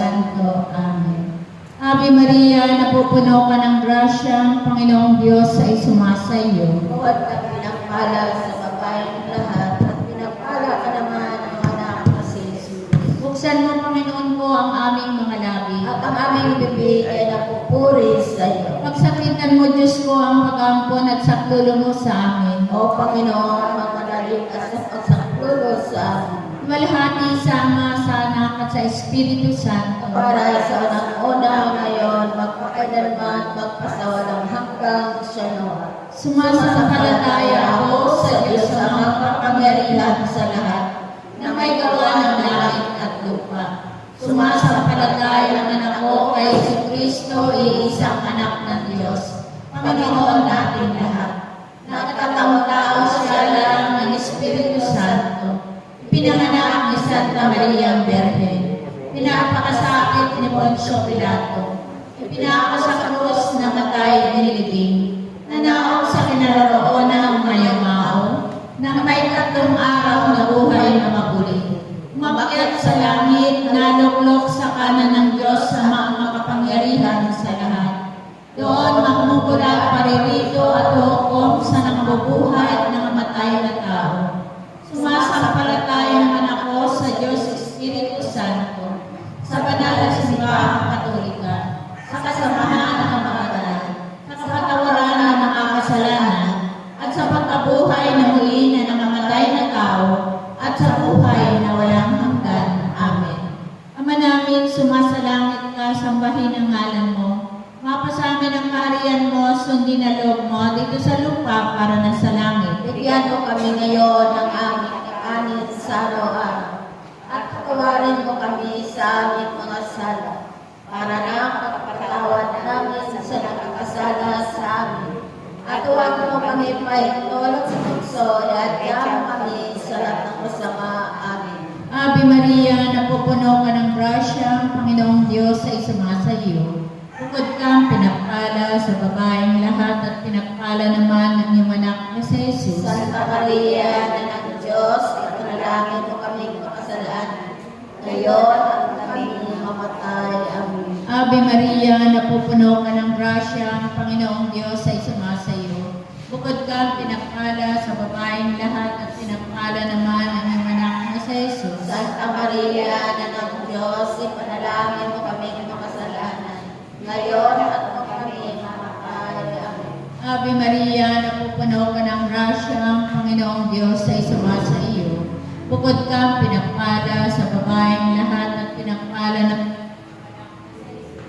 Santo. Amen. Ave Maria, napupuno ka ng grasya, ang Panginoong Diyos ay sumasa iyo. Bukod ka pinagpala sa babaeng lahat, at pinagpala ka naman ang anak na si Jesus. Buksan mo, Panginoon ko, ang aming mga labi. At ang aming bibig ay napupuri sa iyo. Pagsakitan mo, Diyos ko, ang pag-ampon at saklulo mo sa amin. O Panginoon, magmanalig ka sa pagsaklulo sa amin. Malhati sa Ama, sa Anak at sa Espiritu Santo. Para sa unang-una ngayon, magpakailanman, magpasawalang hanggang siya noon. Sumasampalataya ako sa Diyos ang makapangyarihan sa lahat, na may gawa ng langit at lupa. Sumasampalataya naman ako kay Jesucristo, iisang anak ng Diyos, Panginoon natin lahat. Nagkataong tao siya lang ng Espiritu Santo. Pinanganak ni Santa Maria Virgen. Pinapakasakit ni Poncio Pilato. Ipinako sa krus, namatay, nilibing. Nanaog sa kinaroroonan ng mayamao, nang may 3 araw na buhay na mabuli. Umakyat sa langit, naluklok sa kanan ng Diyos sa mga makapangyarihan sa lahat. Doon magmumula paririto at hukom sa nangabubuhay at nangamatay na tao. Sumasampalataya naman ako sa Diyos Espiritu Santo, sa banal na simbahang Katolika, sa kasamahan ng mga banal, sa kapatawaran ng mga kasalanan, at sa pagkabuhay na muli na nangamatay na tao, at sa buhay na walang hanggan. Amen. Ama namin, sumasalangit ka, sambahin ang ngalan mo. Mapasamin ang kaharian mo, sundin ang loob mo dito sa lupa para na sa langit. Bigyan mo kami ngayon ng aming kakanin sa araw-araw. At patawarin mo kami sa aming mga sala, para na pagpatawad namin sa nakakasala sa amin. At huwag mo kami pahinulot sa tukso, at yaman kami sa lahat ng masama. Amen. Ave Maria, napupuno ka ng grasya, ang Panginoong Diyos ay sumasa iyo. Bukod kang pinagpala sa babaeng lahat at pinagpala naman ang iyong anak na si Jesus. Santa Maria, na ng Diyos, ipanalangin mo kami makasalanan, ngayon at kami mamatay. Amen. Ave Maria, napupuno ka ng grasya, ang Panginoong Diyos ay sumasa iyo. Bukod kang pinagpala sa babaeng lahat at pinagpala naman ang iyong anak na si Jesus. Santa Maria, na ng Diyos, ipanalangin mo kami makasalanan, ngayon at kami mamatay. Amen. Ave Maria, napupuno ka ng grasya, ang Panginoong Diyos ay sumasa iyo. Bukod kang pinagpala sa babaeng lahat at pinagpala ng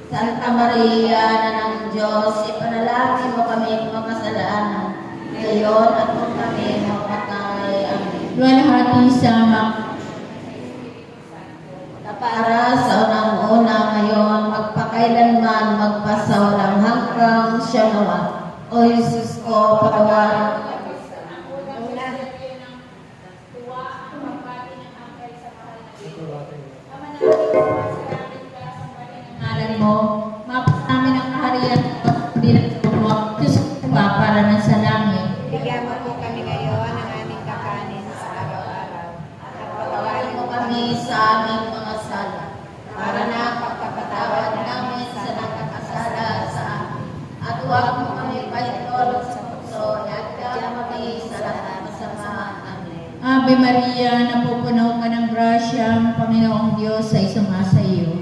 Santa Maria, na ng Diyos, ipanalangin mo kami makasalanan, ngayon at kami mamatay. Amen. luwalhati sa Ama, Para sa unang-una ngayon, magpakailanman, magpasawalang hanggang siya nawa. O Jesus ko, patawarin mo kami sa ngalan mo, mapasamin ang kaharian mo, dinatong mo, Diyos ko ba para na sa langit. Bigyan mo po kami ngayon ng aming kakanin sa araw-araw. At patawarin mo kami sa aming mga sala, para na pagkapatawad namin sa nakakasala sa amin. At huwag mo kami pahinulot sa tukso, at yaman kami sa lahat ng masama. Amen. Ave Maria, napupuno ka ng grasya, ang Panginoong Diyos ay sumasa iyo.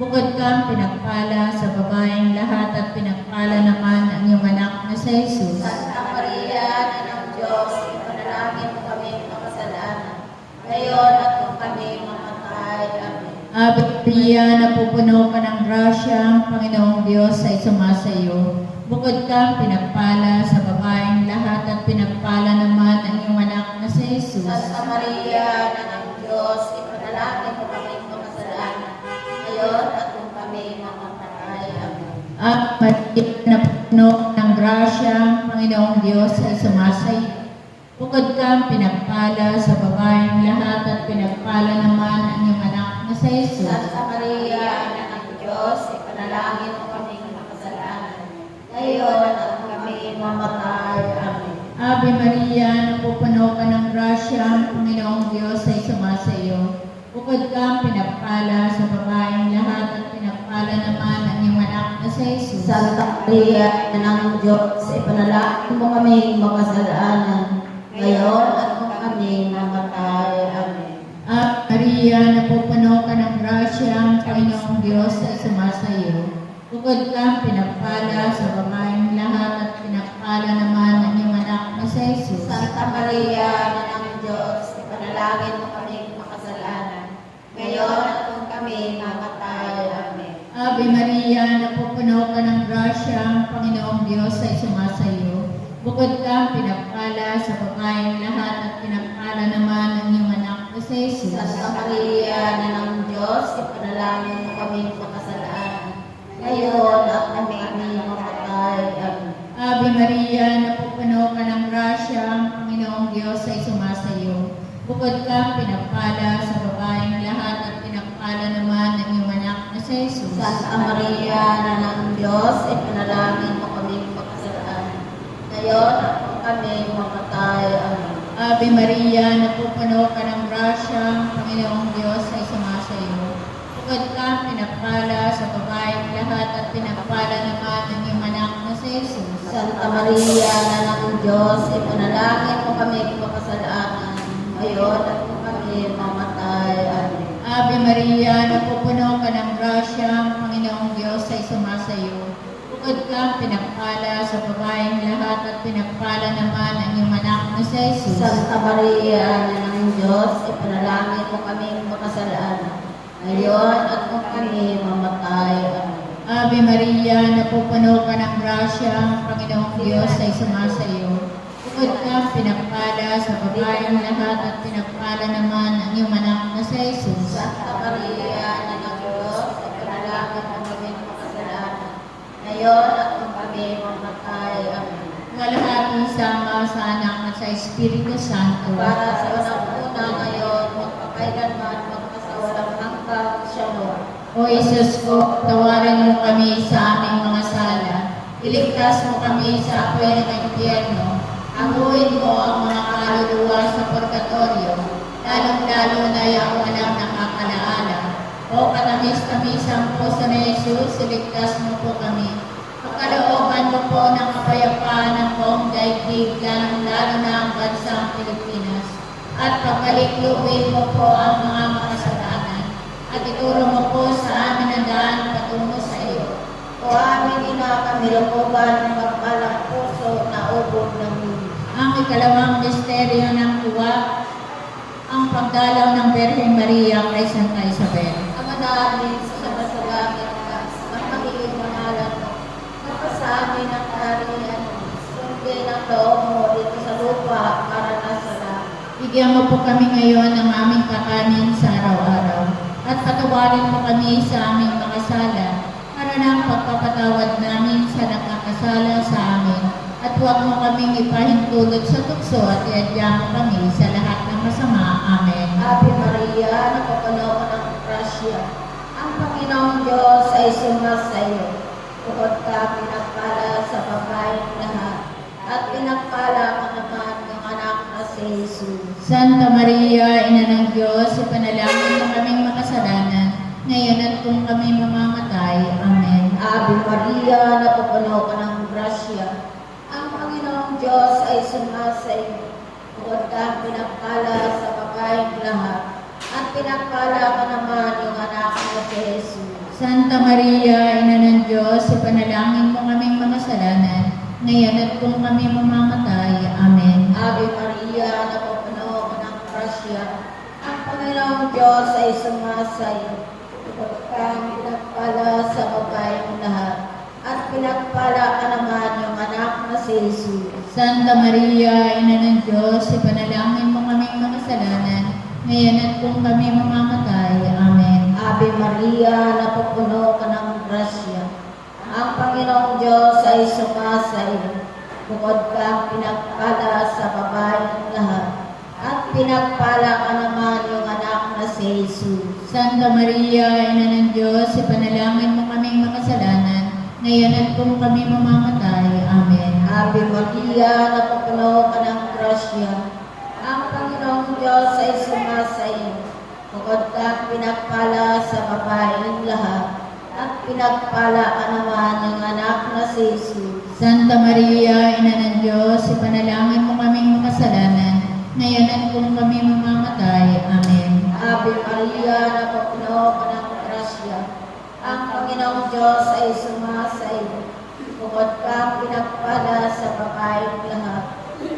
Bukod kang pinagpala sa babaeng lahat at pinagpala naman ang iyong anak na si Jesus. Santa Maria, na ng Diyos, ipanalangin mo kami makasalanan, ngayon at kung kami mamatay. Amen. Ave Maria, napupuno ka ng grasya, ang Panginoong Diyos ay sumasa iyo. Bukod kang pinagpala sa babaeng lahat at pinagpala naman ang iyong anak na si Jesus. Santa Maria, na ng Diyos, ipanalangin mo kami makasalanan, ngayon at kung kami mamatay. Amen. Ave Maria, napupuno ka ng grasya, ang Panginoong Diyos ay sumasa iyo. Bukod kang pinagpala sa babaeng lahat at pinagpala naman ang iyong anak na si Jesus. Santa Maria, na ng Diyos, ipanalangin mo kami makasalanan, ngayon at kung kami mamatay. Amen. Ave Maria, napupuno ka ng grasya, ang Panginoong Diyos ay sumasa iyo. Bukod kang pinagpala sa babaeng lahat at si Jesus. Santa Maria, Ina ng Diyos, ipanalangin mo kami makasalanan, ngayon at kung kami mamatay. Amen. Ave Maria, napupuno ka ng grasya, ang Panginoong Diyos ay sumasa iyo. Bukod kang pinagpala sa babaeng lahat at pinagpala naman ang iyong anak na si Jesus. Santa Maria, Ina ng Diyos, ipanalangin mo kami makasalanan, ngayon at kung kami mamatay. Amen. Ave Maria, napupuno ka ng grasya, ang Panginoong Diyos ay sumasa iyo. Bukod kang pinagpala sa babaeng lahat at pinagpala naman ang iyong anak na si Jesus. Santa Maria, Ina ng Diyos, ipanalangin mo kami makasalanan, ngayon at kung kami mamatay. Amen. Ave Maria, napupuno ka ng grasya, ang Panginoong Diyos ay sumasa iyo. Bukod kang pinagpala sa babaeng lahat at pinagpala naman ang iyong anak na si Jesus. Santa Maria, Ina ng Diyos, ipanalangin mo kami makasalanan, ngayon at kung kami mamatay. Amen. Ave Maria, napupuno ka ng grasya, ang Panginoong Diyos ay sumasa iyo. Bukod kang pinagpala sa babaeng lahat at pinagpala naman ang iyong anak na si Jesus. Santa Maria, Ina ng Diyos, ipanalangin mo kami makasalanan, ngayon at kung kami mamatay. Amen. Ave Maria, napupuno ka ng grasya, ang Panginoong Diyos ay sumasa iyo. Bukod kang pinagpala sa babaeng lahat at pinagpala naman ang iyong anak na si Jesus. Santa Maria, Ina ng Diyos, ipanalangin mo kami makasalanan, ngayon at kung kami mamatay. Amen. Ave Maria, napupuno ka ng grasya, ang Panginoong Diyos ay sumasa iyo. Bukod kang pinagpala sa babaeng lahat at pinagpala naman ang iyong anak na si Jesus. Santa Maria, Ina ng Diyos, ipanalangin mo kami makasalanan, ngayon at kung kami mamatay. Amen. Walhati sama sa anak at sa Espiritu Santo. Para sa unang-una ngayon, magpakailanman, magpasawalang hanggang. Shalom. O Jesus ko, tawarin mo kami sa aming mga sala. Iligtas mo kami sa apoy ng impyerno. Angguin mo ang mga kaluluwa sa purgatorio, lalong-lalo na yung walang nakakalaala. O katamis-tamisang puso na Jesus, iligtas mo po kami. Pagkalooban mo po ng kapayapaan ng buong daigdig, lalong-lalo na ang bansang Pilipinas. At pagkalikluin mo po ang mga makasalanan. At ituro mo po sa amin ang daan patungo sa iyo. O aming ina, kami lukuban ng magpalang puso na ubod ng lupa. Ang ikalawang misteryo ng tuwa, ang pagdalaw ng Birhen Maria kay Santa Isabel. Ama namin sa masalangit ka, at magiging pangalan mo. Kapasa amin ang kaharian mo. Sundin ang loob mo dito sa lupa para nasa langit. Bigyan mo po kami ngayon ng aming kakanin sa araw-araw. At patawarin mo kami sa aming mga sala para ng pagpapatawad namin sa nakakasala sa amin. At huwag mo kaming ipahintulot sa tukso at iadya mo kami sa lahat ng masama. Amen. Ave Maria, napupuno ka ng grasya. Ang Panginoong Diyos ay sumasayo. Bukod ka pinagpala sa babaeng lahat. At pinagpala ka naman ng anak na si Jesus. Santa Maria, Ina ng Diyos, ipanalangin mo kaming makasalanan, ngayon at kung kami mamamatay. Amen. Ave Maria, napupuno ka ng grasya. Ang Panginoong Diyos ay sumasayo. Bukod ka pinagpala sa babaeng lahat. At pinagpala ka naman yung anak na si Jesus. Santa Maria, Ina ng Diyos, ipanalangin mo kaming makasalanan, ngayon at kung kami mamamatay. Amen. Ave Maria, napupuno ka ng grasya. Ang Panginoong Diyos ay sumasayo. Bukod kang pinagpala sa babaeng lahat. At pinagpala ka naman yung anak na si Jesus. Santa Maria, Ina ng Diyos, ipanalangin mo kaming makasalanan, ngayon at kung kami mamamatay. Amen. Ave Maria, napupuno ka ng grasya. Ang Panginoong Diyos ay sumasayo. Bukod kang pinagpala sa babaeng lahat. At pinagpala ka naman yung anak na si Jesus. Santa Maria, Ina ng Diyos, ipanalangin mo kaming makasalanan, ngayon at kung kami mamamatay. Amen. Ave Maria, napupuno ka ng grasya. Ang Panginoong Diyos ay sumasayo. Bukod kang pinagpala sa babaeng lahat. at pinagpala ka naman ng anak na si Jesus. Santa Maria, Ina ng Diyos, ipanalangin mo kaming makasalanan, ngayon at kung kami mamamatay. Amen. Ave Maria, napupuno ka ng grasya. Ang Panginoong Diyos ay sumasa iyo. Bukod ka pinagpala sa babaeng lahat,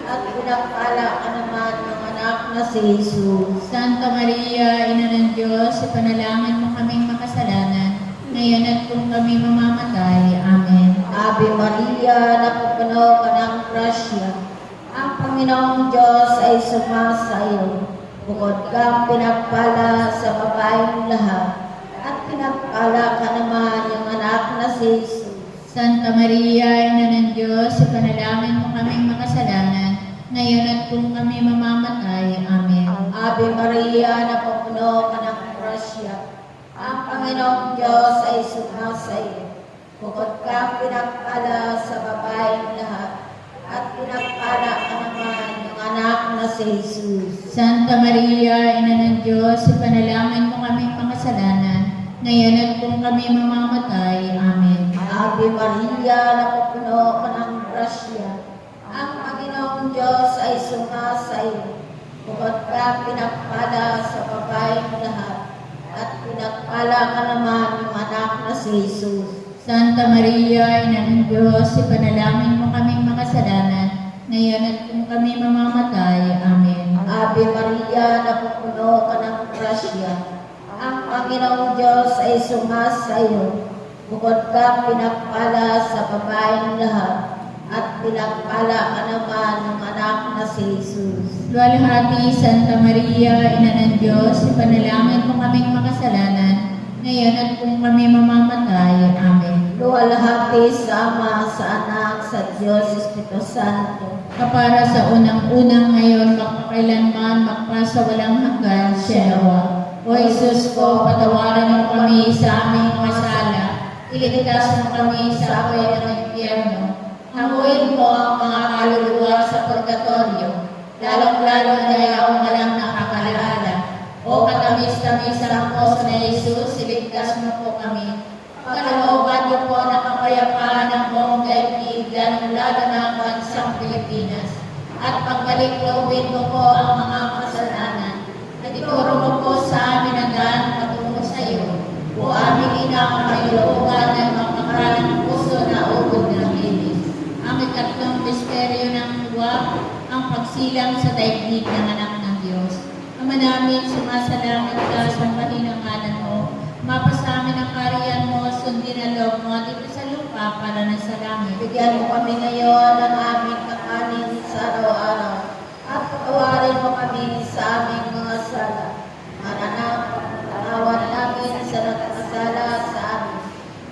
at pinagpala ka naman ng anak na si Jesus. Santa Maria, Ina ng Diyos, ipanalangin mo kaming makasalanan, ngayon at kung kami mamamatay. Amen. Ave Maria, napupuno ka ng grasya. Ang Panginoong Diyos ay sumasa iyo. Bukod ka pinagpala sa babaeng lahat, at pinagpala ka naman ng anak na si Jesus. Santa Maria, Ina ng Diyos, ipanalangin mo kaming makasalanan, ngayon at kung kami mamamatay. Amen. Ave Maria, napupuno ka ng grasya. Ang Panginoong Diyos ay sumasa iyo. Bukod ka pinagpala sa babaeng lahat, at pinagpala ka naman ng anak na si Jesus. Santa Maria, Ina ng Diyos, ipanalangin mo kaming makasalanan, ngayon at kung kami mamamatay. Amen. Ave Maria, napupuno ka ng grasya. Ang Panginoong Diyos ay sumasa iyo. Bukod ka pinagpala sa babaeng lahat, at pinagpala ka naman ng anak na si Jesus. Santa Maria, Ina ng Diyos, ipanalangin mo kaming makasalanan, ngayon at kung kami mamamatay. Amen. Ave Maria, napupuno ka ng grasya. Ang Panginoong Diyos ay sumasa iyo. Bukod ka pinagpala sa babaeng lahat, at pinagpala ka naman ng anak na si Jesus. Luwalhati, Santa Maria, Ina ng Diyos, ipanalangin mo kaming makasalanan, ngayon at kung kami mamamatay. Amen. Luwalhati sa Ama, sa Anak, sa Diyos Espiritu Santo. Kapara sa unang-unang ngayon, magpakailanman, magpasawalang hanggan, Siyawa. O Jesus ko, patawaran mo kami sa aming masala, iligtas mo kami sa apoy ng impyerno, hanguin mo ang mga kaluluwa sa purgatorio, lalong-lalo na yaong walang nakakaalala. O katamis-tamis ang puso na Jesus, iligtas mo po kami. Pagkalooban niyo po ng kapayapaan ng buong daigdig, lalong-lalo na ang bansang Pilipinas. At pagbalik loobin mo po ang mga kasalanan. At ituro mo po sa amin ang daan patungo sa iyo. O aming ina ang may looban ng mapakalang puso na ubod ng linis. Ang ikatlong misteryo ng luwa, ang pagsilang sa daigdig ng anak ng Diyos. Ama namin, sumasalangit ka, sambahin ang ngalan mo. Mapasamin ang kariyan mo, sundin ang loob mo dito sa lupa para na sa langit. Bigyan mo kami ngayon ng aming kakanin sa araw-araw, at patawarin mo kami sa aming mga sala, para na pagkatawad namin sa nagkasala sa amin.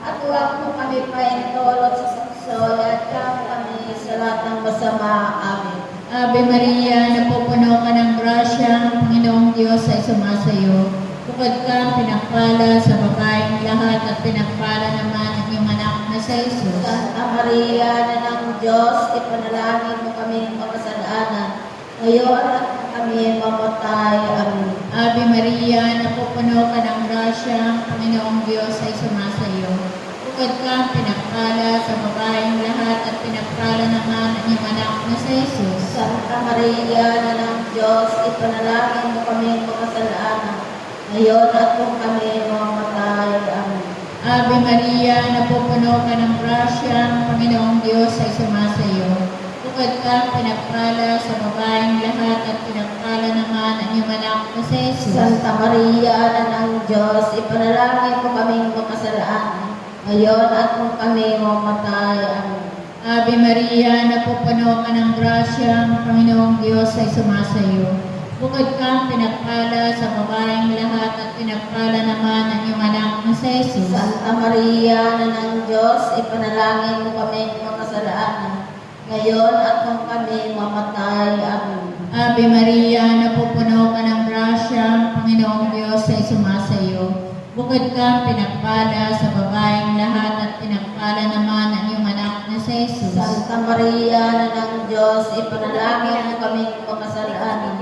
At huwag mo kami paintulot sa sakso, at kami sa lahat ng masama. Amen. Ave Maria, napupuno ka ng grasya, ang Panginoong Diyos ay sumasayo. Bukod ka pinagpala sa babaeng lahat, at pinagpala naman ang iyong anak na sa Jesus. Santa Maria, na ng Diyos, ipanalangin mo kami makasalanan, ngayon at kami mamatay. Amen. Ave Maria, napupuno ka ng grasya, ang Panginoong Diyos ay sumasayo. Bukod ka pinagpala sa babaeng lahat, at pinagpala naman ang iyong anak na sa Jesus. Santa Maria, na ng Diyos, ipanalangin mo kami makasalanan, ngayon at kung kami mamatay. Amen. Ave Maria, napupuno ka ng grasya, ang Panginoong Diyos ay sumasayo. Bukod ka pinagpala sa babaeng lahat, at pinagpala naman ang iyong anak na sa Jesus. Santa Maria, na ng Diyos, ipanalangin mo kami makasalanan, ngayon at kung kami mamatay. Amen. Ave Maria, napupuno ka ng grasya, ang Panginoong Diyos ay sumasayo. Bukod kang pinagpala sa babaeng lahat, at pinagpala naman ang iyong anak na sa Jesus. Santa Maria, na ng Diyos, ipanalangin mo kami makasalanan, ngayon at kung kami mamatay. Amen. Ave Maria, napupuno ka ng grasya, ang Panginoong Diyos ay sumasayo. Bukod kang pinagpala sa babaeng lahat, at pinagpala naman ang iyong anak na sa Jesus. Santa Maria, na ng Diyos, ipanalangin mo kami makasalanan,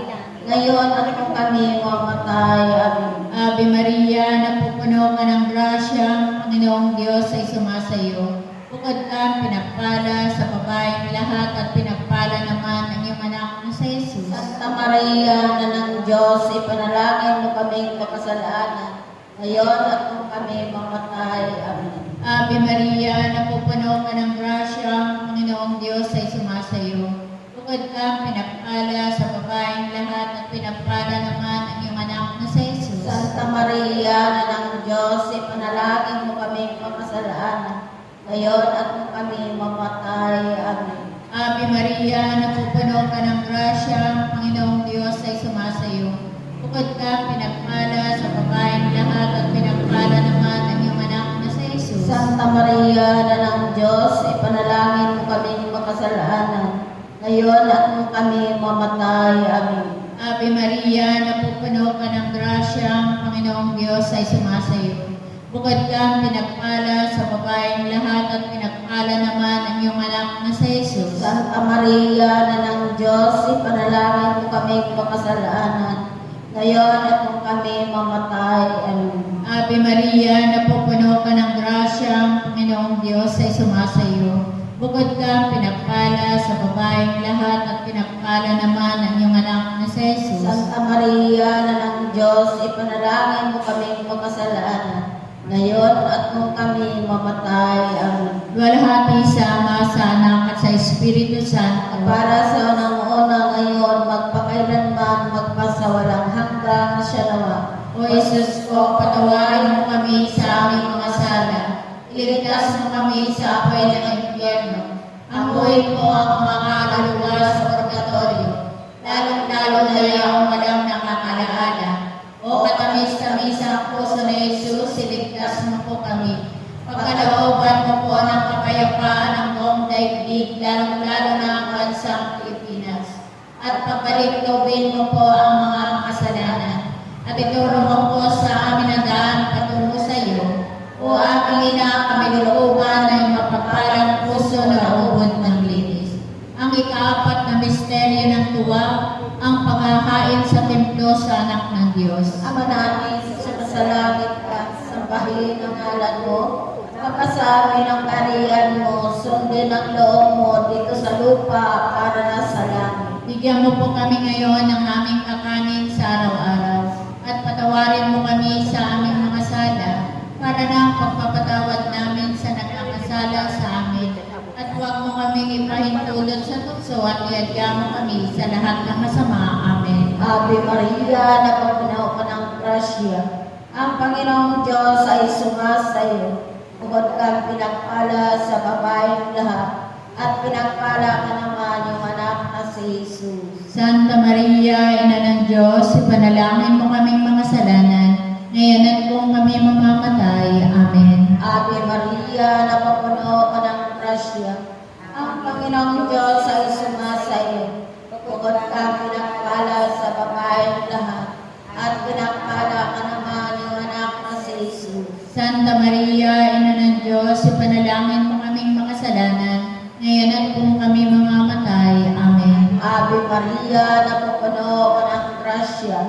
ngayon at kung kami mamatay. Amen. Ave Maria, napupuno ka ng grasya, ang Panginoong Panginoong Diyos ay sumasayo. Bukod kang pinagpala sa babaeng lahat at pinagpala naman ang iyong anak na si Jesus. Santa Maria, na ng Diyos, ipanalangin mo kaming makasalanan, ngayon at kung kami mamatay. Amen. Ave Maria, napupuno ka ng grasya, ang Panginoong Diyos ay sumasayo. Bukod kang pinagpala sa babaeng lahat at pinagpala naman ang iyong anak na si Jesus. Santa Maria, na ng Diyos, ipanalangin mo kaming makasalanan, ngayon at kung kami mamatay. Amen. Ave Maria, napupuno ka ng grasya, ang Panginoong Diyos ay sumasayo. Bukod kang pinagpala sa babaeng lahat at pinagpala naman ang iyong anak na si Jesus. Santa Maria, na ng Diyos, ipanalangin mo kaming makasalanan, ngayon at kung kami mamatay. Amen. Ave Maria, napupuno ka ng grasya, ang Panginoong Diyos ay sumasayo. Bukod kang pinagpala sa babaeng lahat at pinagpala naman ang iyong anak na si Jesus. Santa Maria, na ng Diyos, ipanalangin mo kaming makasalanan, ngayon at kung kami mamatay. Amen. Ave Maria, napupuno ka ng grasya, ang Panginoong Diyos ay sumasayo. Bukod kang pinagpala sa babaeng lahat at pinagpala naman ang iyong anak na si Jesus. Santa Maria, na ng Diyos, ipanalangin mo kaming makasalanan, ngayon at kung kami mamatay. Amen. Luwalhati sa Ama, sa Anak at sa Espiritu Santo. Para sa unang-una ngayon, magpakailanman, magpasawalang hanggang siya nawa. O Jesus ko, patawarin mo kami sa aming mga sala. Iligtas mo kami sa apoy ng impyerno. Ampuin mo ang mga kaluluwa sa purgatorio, lalong-lalo na yung walang nakakalaala. O katamis-tamis ang puso ni Jesus, iligtas mo po kami. Pagkalooban mo po ng kapayapaan ng buong daigdig, lalong-lalo na ang bansang Pilipinas. At pagbaligtobin mo po ang mga kasalanan. At ituro mo po sa amin ang daan patungo sa iyo. O aking ina, kami looban ng mapapalang puso na ubod ng linis. Ang ikaapat na misteryo ng tuwa, ang paghahain sa templo sa anak ng Diyos. Ama namin, sumasalangit ka, sambahin ang ngalan mo, kapasamin ang kaharian mo, sundin ang loob mo dito sa lupa para na sa langit. Bigyan mo po kami ngayon ng aming kakanin sa araw-araw at patawarin mo kami sa aming mga sala para na ang pagpapatawad namin sa nagkakasala sa amin. At huwag mo kaming ipahintulot sa tukso at iadya mo kami sa lahat ng masama. Amen. Ave Maria, napapunaw ka ng grasya, ang Panginoong Diyos ay sumasayo. Bukod kang pinagpala sa babaeng lahat, at pinagpala ka naman yung anak na si Jesus. Santa Maria, Ina ng Diyos, ipanalangin mo kaming mga salanan, ngayon at kung kami mamamatay. Amen. Ave Maria, napapuno ka ng grasya, ang Panginoong Diyos ay sumasayo. Bukod kang pinagpala sa babaeng lahat, at pinagpala ka naman yung anak na si Jesus. Santa Maria, Ina ng Diyos, ipanalangin mo kaming mga salanan, ngayon at kung kami mamamatay. Amen. Ave Maria, napupuno ka ng grasya,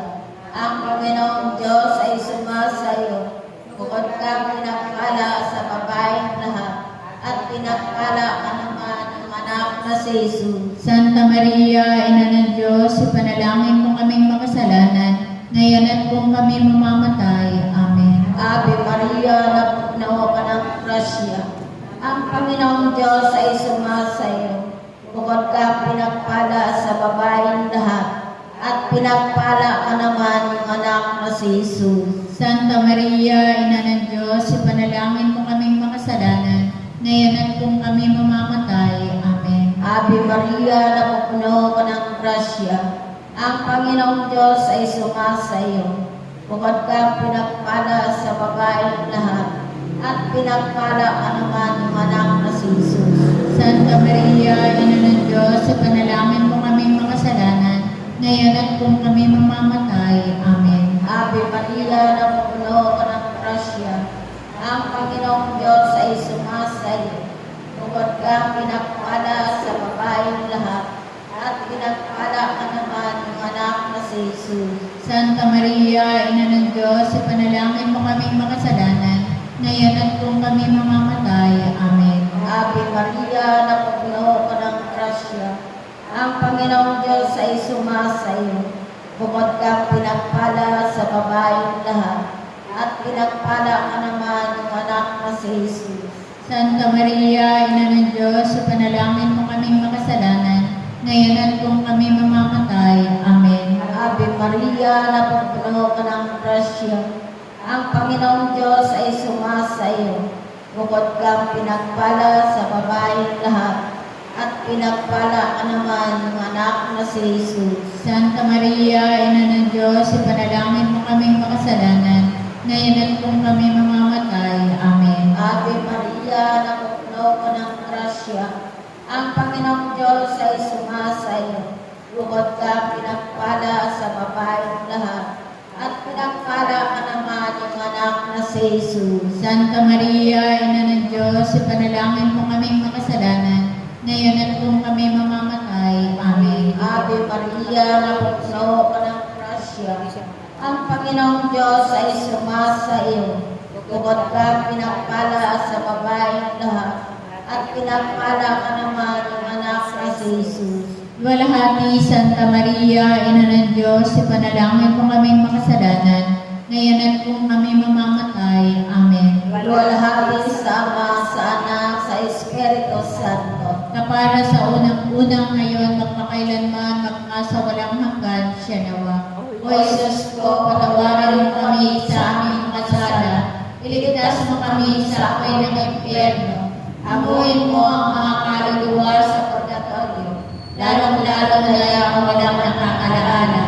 ang Panginoong Diyos ay sumasayo. Bukod kang pinagpala sa babaeng lahat, at pinagpala ka naman ang anak na si Jesus. Santa Maria, Ina ng Diyos, ipanalangin mo kaming makasalanan, ngayon at kung kami mamamatay. Amen. Ave Maria, napupuno ka ng grasya, ang Panginoong Diyos ay sumasayo. Bukod kang pinagpala sa babaeng lahat, at pinagpala ka naman yung anak na si Jesus. Santa Maria, Ina ng Diyos, ipanalangin mo kaming makasalanan, ngayon at kung kami mamamatay. Amen. Ave Maria, napupuno ka ng grasya, ang Panginoong Diyos ay sumasayo. Bukod kang pinagpala sa babaeng lahat, at pinagpala ka naman yung anak na si Jesus. Santa Maria, Ina ng Diyos, ipanalangin mo kaming makasalanan, ngayon at kung kami mamamatay. Amen. Ave Maria, napupuno ka ng grasya, ang Panginoong Diyos ay sumasayo. Bukod kang pinagpala sa babaeng lahat, at pinagpala ka naman yung anak na si Jesus. Santa Maria, Ina ng Diyos, ipanalangin mo kaming makasalanan, ngayon at kung kami mamamatay. Amen. Ave Maria, napupuno ka ng grasya. Ang Panginoong Diyos ay sumasayo. Bukod kang pinagpala sa babaeng lahat, at pinagpala ka naman ng anak na si Jesus. Santa Maria, Ina ng Diyos, panalangin mo kaming makasalanan, ngayon at kung kami mamamatay. Amen. Ave Maria, napupuno ka ng grasya. Ang Panginoong Diyos ay sumasayo. Bukod kang pinagpala sa babaeng lahat, at pinagpala ka naman ng anak na si Jesus. Santa Maria, Ina ng Diyos, ipanalangin mo kaming makasalanan, ngayon at kung kami mamamatay. Amen. Ave Maria, napupuno ka ng grasya. Ang Panginoong Diyos ay sumasayo. Bukod kang pinagpala sa babaeng lahat, at pinagpala ka naman ng anak na si Jesus. Santa Maria, Ina ng Diyos, ipanalangin mo kaming makasalanan, ngayon at kung kami mamamatay. Amen. Ave Maria, napupuno ka ng grasya. Ang Panginoong Diyos ay sumasayo. Bukod kang pinagpala sa babaeng lahat, at pinagpala ka naman ng anak na si Jesus. Luwalhati, Santa Maria, Ina ng Diyos, ipanalangin mo kaming makasalanan, ngayon at kung kami mamamatay. Amen. Luwalhati sa Ama, sa Anak, sa Espiritu Santo. Na para sa unang-unang ngayon, magpakailanman, magkasawalang hanggan, siya nawa. O Jesus ko, patawarin mo kami sa aming kasala, iligtas mo kami sa apoy ng impyerno, amuin mo ang mga kaluluwa sa purgatorio, lalong-lalo na ang walang nakakaalaala.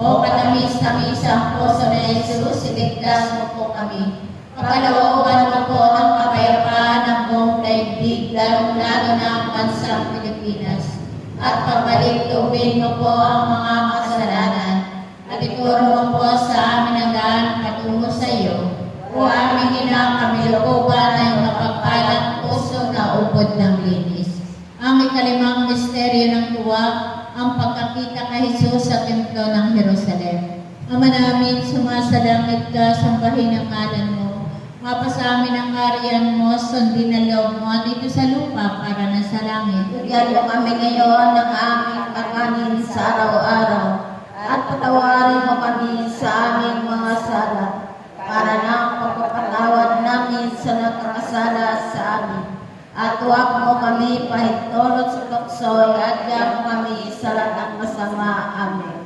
O katamis-tamis ang puso na Jesus, iligtas mo po kami. Pakalooban mo po ng kapayapaan ng buong daigdig, lalong-lalo na ang bansang Pilipinas. At pagbalik-tubig mo po ang mga kasalanan. At ituro mo po sa amin ang daan patungo sa iyo. O aming ina kami looban ay mapagpalang puso na ubod ng linis. Ang ikalimang misteryo ng tuwa, ang pagkakita kay Jesus sa templo ng Jerusalem. Ama namin, sumasalangit ka, sambahin ang ngalan mo. Mapa sa amin ang kaharian mo, sundin ang loob mo dito sa lupa para na sa langit. Bigyan mo kami ngayon ng aming kakanin sa araw-araw, at patawarin mo kami sa aming mga sala, para na pagpapatawad namin sa nagkakasala sa amin. At huwag mo kami pahintulot sa tukso, at diyan kami sa lahat ng masama. Amen.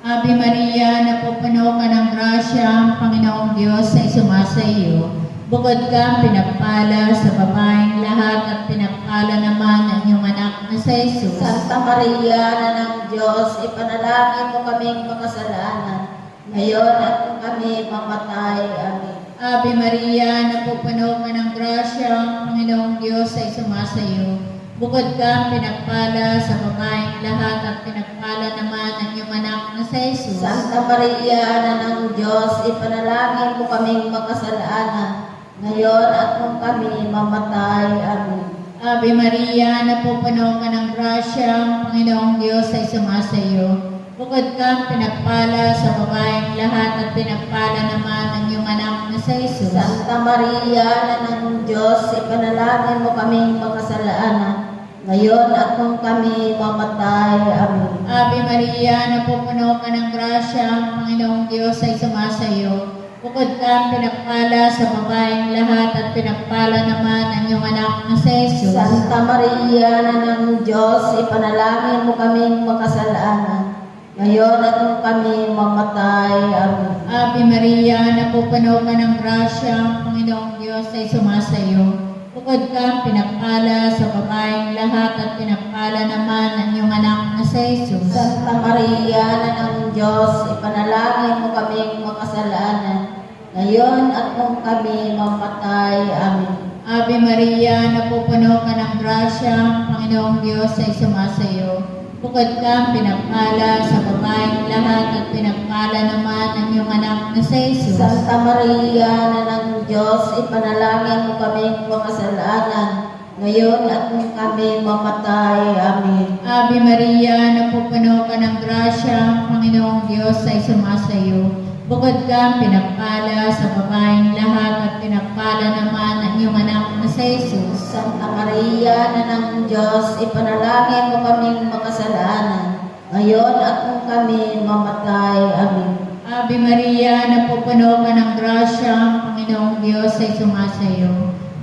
Ave Maria, napupuno ka ng grasya, ang Panginoong Diyos ay sumasa iyo. Bukod kang pinagpala sa babaeng lahat, at pinagpala naman ang iyong anak na sa Jesus. Santa Maria, na ng Diyos, ipanalangin mo kaming makasalanan, ngayon at kung kami mamatay. Amen. Ave Maria, napupuno ka ng grasya, ang Panginoong Diyos ay sumasa iyo. Bukod kang pinagpala sa babaeng lahat, at pinagpala naman ang iyong anak na sa Jesus. Santa Maria, na ng Diyos, ipanalangin mo kaming makasalanan, ngayon at kung kami mamatay. Amen. Ave Maria, napupuno ka ng grasya, ang Panginoong Diyos ay sumasa iyo. Bukod kang pinagpala sa babaeng lahat, at pinagpala naman ang iyong anak na sa Jesus. Santa Maria, na ng Diyos, ipanalangin mo kaming makasalanan, ngayon at kung kami mamatay. Amen. Ave Maria, napupuno ka ng grasya, ang Panginoong Diyos ay sumasa iyo. Bukod kang pinagpala sa babaeng lahat, at pinagpala naman ang iyong anak na sa Jesus. Santa Maria, na ng Diyos, ipanalangin mo kaming makasalanan, ngayon at kung kami mamatay. Amen. Ave Maria, napupuno ka ng grasya, ang Panginoong Diyos ay sumasa iyo. Bukod kang pinagpala sa babaeng lahat, at pinagpala naman ang iyong anak na sa Jesus. Santa Maria, na ng Diyos, ipanalangin mo kaming makasalanan, ngayon at kung kami mamatay. Amen. Ave Maria, napupuno ka ng grasya, ang Panginoong Diyos ay sumasa iyo. Bukod kang pinagpala sa babaeng lahat, at pinagpala naman ang iyong anak na sa Jesus. Santa Maria, na ng Diyos, ipanalangin mo kaming makasalanan, ngayon at kung kami mamatay. Amen. Ave Maria, napupuno ka ng grasya, ang Panginoong Diyos ay sumasa iyo. Bukod kang pinagpala sa babaeng lahat at pinagpala naman ang iyong anak na si Jesus. Santa Maria, na ng Diyos, ipanalangin mo kaming makasalanan, ngayon at kung kami mamatay. Amen. Ave Maria, napupuno ka ng grasya, ang Panginoong Diyos ay sumasayo.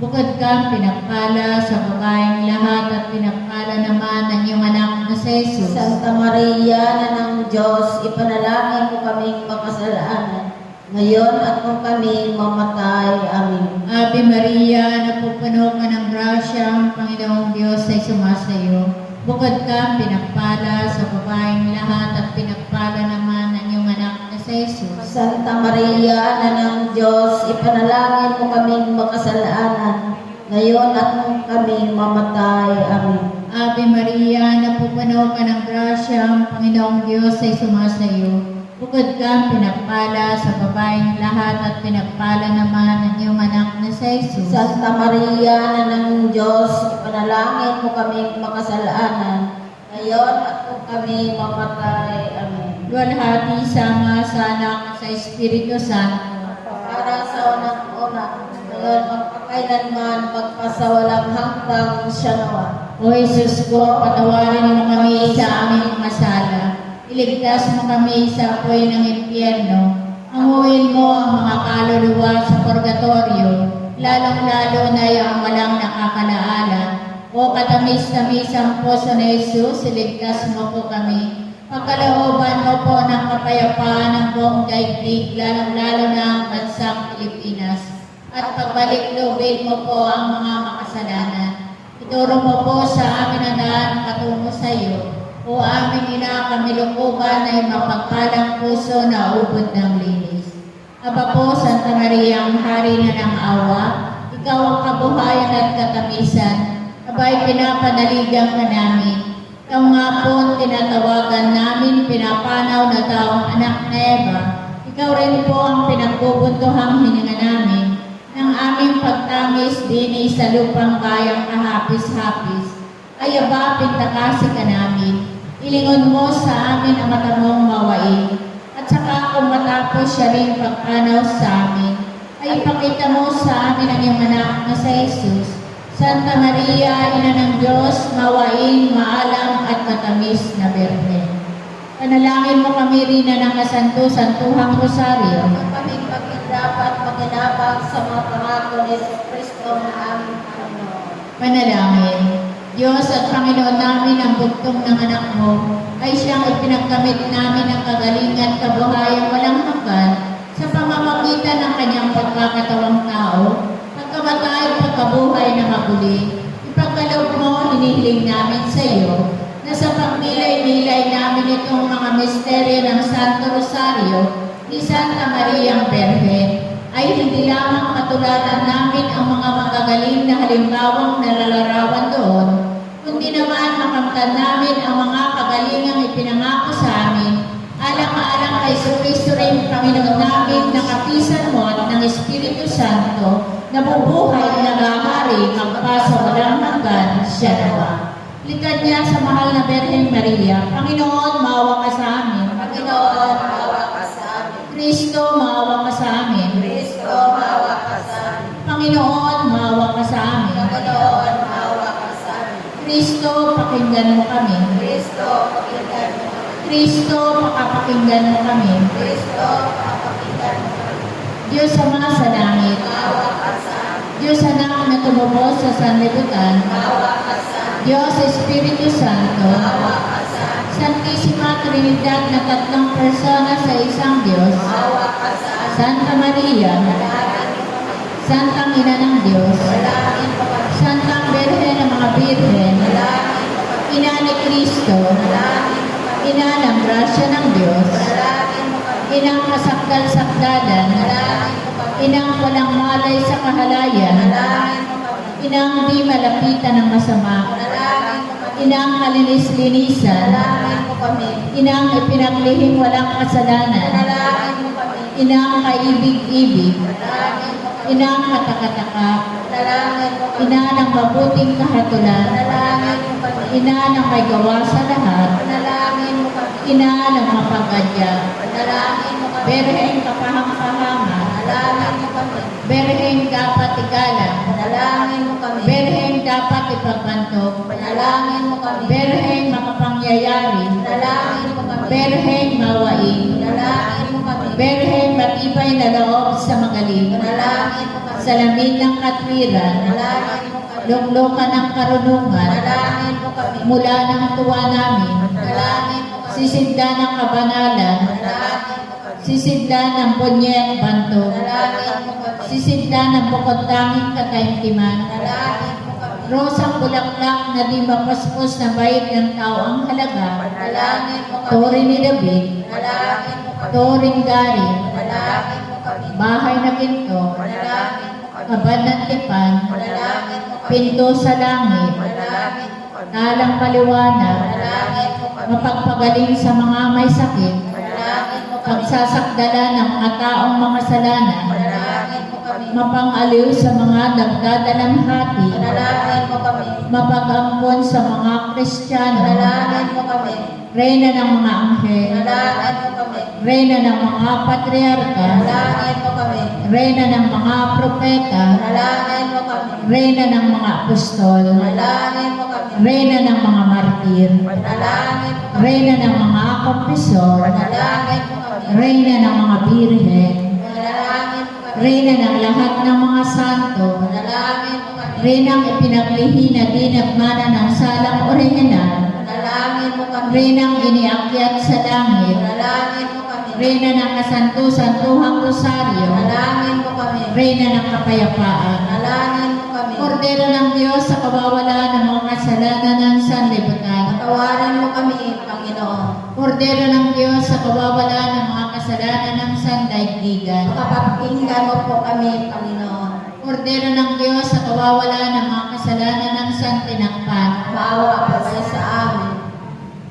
Bukod kang pinagpala sa babaeng lahat at pinagpala naman ang iyong anak na si Jesus. Santa Maria, na ng Diyos, ipanalangin mo kaming makasalanan, ngayon at kung kami mamatay. Amen. Ave Maria, napupuno ka ng grasya, ang Panginoong Diyos ay sumasayo. Bukod kang pinagpala sa babaeng lahat at pinagpala naman ang iyong anak na si Jesus. Santa Maria, na ng Diyos, ipanalangin mo kaming makasalanan, ngayon at kung kami mamatay. Amen. Ave Maria, napupuno ka ng grasya, ang Panginoong Diyos ay sumasayo. Bukod kang pinagpala sa babaeng lahat at pinagpala naman ang iyong anak na si Jesus. Santa Maria, na ng Diyos, ipanalangin mo kaming makasalanan, ngayon at kung kami mamatay. Amen. Luwalhati sama sa anak at sa Espiritu Santo. Para sa unang-una, ngayon magpakailanman, magpasawalang hanggang siya nawa. O Jesus ko, patawarin mo kami sa aming mga sala. Iligtas mo kami sa apoy ng impyerno. Anguin mo ang mga kaluluwa sa purgatorio, lalong-lalo na yung walang nakakalaala. O katamis-tamis ang puso ni Jesus, iligtas mo po kami. Pagkalooban mo po ng kapayapaan ng buong daigdig, lalong-lalo na ang bansang Pilipinas. At pagbalik lubid mo po ang mga makasalanan. Ituro mo po sa amin ang daan patungo sa iyo. O aming ina, kami lukuban ay mapagpalang puso na ubod ng linis. Aba po, Santa Maria, ang hari na ng awa, ikaw ang kabuhayan at katamisan, abay pinapanaligan ka namin. Ikaw nga po ang tinatawagan namin, pinapanaw na taong anak na Eva. Ikaw rin po ang pinagbubuntuhang hininga namin ng aming pagtamis din sa lupang kayang kahapis-hapis. Ay aba, pintakasi ka namin. Ilingon mo sa amin ang mata mong mawain. At saka kung matapos siya rin pagpanaw sa amin, ay ipakita mo sa amin ang iyong anak na si Jesus. Santa Maria, Ina ng Diyos, mawain, maalam at matamis na Birhen. Panalangin mo kami rin na ng kasanto-santuhang rosaryo. Kaming pagkindapat maginabang sa mga pangako ni Kristo na aming Panginoon. Panalangin. Diyos at Panginoon namin, ang bugtong ng anak mo, ay siyang ipinagkamit namin ng kagalingan, kabuhayan walang hanggan sa pamamagitan ng kanyang pagkakatawang tao, pagkamatay at pagkabuhay na mabuli. Ipagkaloob mo, hinihiling namin sa iyo, na sa pagmilay-milay namin itong mga misteryo ng Santo Rosario ni Santa Maria Birhen, ay hindi lamang katulatan namin ang mga magagaling na halimbawang nalalarawan doon, kundi naman makamtan namin ang mga kagalingang ipinangako sa amin, alang-alang kay Kristo rin, Panginoon namin, na kapisan mo at ng Espiritu Santo, na bubuhay at nagahari magpa sa walang hanggan siya nawa. Likad niya sa mahal na Birhen Maria, Panginoon, maawa ka sa amin. Panginoon, maawa ka sa amin. Kristo, maawa ka sa amin. Kristo, maawa ka sa amin. Panginoon, maawa ka sa amin. Panginoon, maawa ka sa amin. Kristo, pakinggan mo kami. Kristo, pakinggan mo kami. Kristo, pakapakinggan mo kami. Kristo, pakinggan mo kami. Diyos Ama sa langit, Maawa ka sa amin. Diyos Anak na tumubos sa sanlibutan, Maawa ka sa amin. Diyos Espiritu Santo, Maawa ka sa amin. Santisima Trinidad na tatlong persona sa isang Diyos, Maawa ka sa amin. Santa Maria, Dalangin mo kami. Santang Ina ng Diyos, Dalangin mo kami. Santang Birhen ng mga Birhen, Dalangin mo kami. Ina ni Kristo, Dalangin mo kami. Ina ng grasya ng Diyos, Dalangin mo kami. Inang kasakdal-sakdalan, Dalangin mo kami. Inang walang malay sa kahalayan, Dalangin mo kami. Inang di malapitan ng masama, Dalangin mo kami. Inang kalinis-linisan, Dalangin mo kami. Inang ipinaglihing walang kasalanan, Dalangin mo kami. Inang kaibig-ibig, Dalangin mo kami. Inang katakataka, Dalangin mo kami. Ina ng mabuting kahatulan, Dalangin mo kami. Ina ng may gawa sa lahat, Dalangin mo kami. Ina ng mapagadya, Dalangin mo kami. Berheng kapahang-pahangan, Panalangin mo kami. berheng dapat igalang, Panalangin mo kami. berheng dapat ipagpantog, Panalangin mo kami. berheng makapangyayari, Panalangin mo kami. berheng mawain, Panalangin mo kami. berheng matibay na loob sa magaling, Panalangin mo kami. salamin ng katwiran, Panalangin mo kami. luklukan ng karunungan, Panalangin mo kami. mula ng tuwa namin, Panalangin mo kami. sisidla ng kabanalan, Panalangin mo kami. sisidla ng bunyek bantog, Panalangin mo kami. sisidla ng bukod tanging kataimtiman, Panalangin mo kami. rosang bulaklak na di mapaspos na bayad ng tao ang halaga, Panalangin mo kami. tori ni David, Panalangin mo kami. toring galing, Panalangin mo kami. bahay na ginto, Panalangin mo kami. kaban ng tipan, Panalangin mo kami. pinto sa langit, Panalangin mo kami. talang paliwanag, Panalangin mo kami. mapagpagaling sa mga may sakit, Panalangin mo kami. pagsasakdala ng mga taong makasalanan, Panalangin mo kami. mapangaliw sa mga nagdadalamhati, Panalangin mo kami. mapag-ampon sa mga Kristiyano, Panalangin mo kami. reyna ng mga anghel, Panalangin mo kami. reyna ng mga patriarka, Panalangin mo kami. reyna ng mga propeta, Panalangin mo kami. reyna ng mga apostol, Panalangin mo kami. reyna ng mga martir, Panalangin mo kami. reyna ng mga kompisor, Panalangin mo kami. reyna ng mga birhen, Panalangin mo kami. reyna ng lahat ng mga santo, Panalangin mo kami. reyna ng ipinaglihi na di nagmana ng salang orihinal, Panalangin mo kami. reyna ng iniakyat sa langit, Panalangin mo kami. reyna ng kasanto-santuhang rosaryo, Panalangin mo kami. reyna ng kapayapaan, Panalangin mo kami. Kordero ng Diyos sa kawawalan ng mga kasalanan ng sanlibutan, Patawarin mo kami, Panginoon. Kordero ng Diyos sa kawawalan ng mga kasalanan ng sandaigdigan, Makapagpinggan mo po kami, Panginoon. Kordero ng Diyos sa kawawalan ng mga kasalanan ng santinakpan, Maawa po kayo sa amin.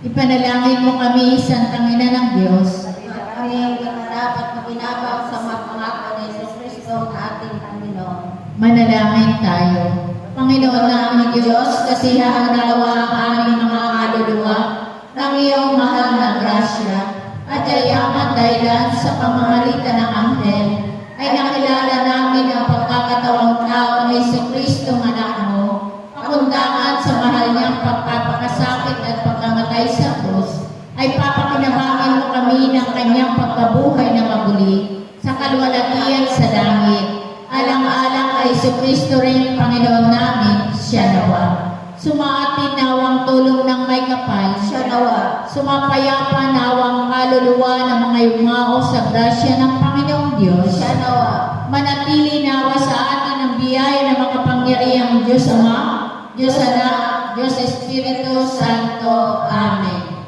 ipanalangin mo kami, Santang Ina ng Diyos, At kami dapat na binabang sa mga pangako ni Jesus Cristo ang ating Panginoon. manalangin tayo. Panginoon naming Diyos, kasiyahan nawa ang aming mga kaluluwa ng iyong mahal na grasya at yayaman dahilan sa pamamagitan ng anghel ay nakilala namin ang pagkakatawang tao ni Jesucristo ng anak mo, pakundangan sa mahal niyang pagpapakasakit at pagkamatay sa krus, ay papakinabangin mo kami ng kanyang pagkabuhay na maguli sa kalwalatian sa langit. Alang-alang kay Jesucristo rin, Panginoon namin, siya nawa. Sumaatin nawang tulong ng may kapal, Siya nawa. sumapayapa nawang kaluluwa ng mga yumao sa grasya ng Panginoong Diyos. Siya nawa. Manatili nawa sa atin ang biyaya ng makapangyarihang Diyos Ama, Diyos Anak, Diyos Espiritu Santo. Amen.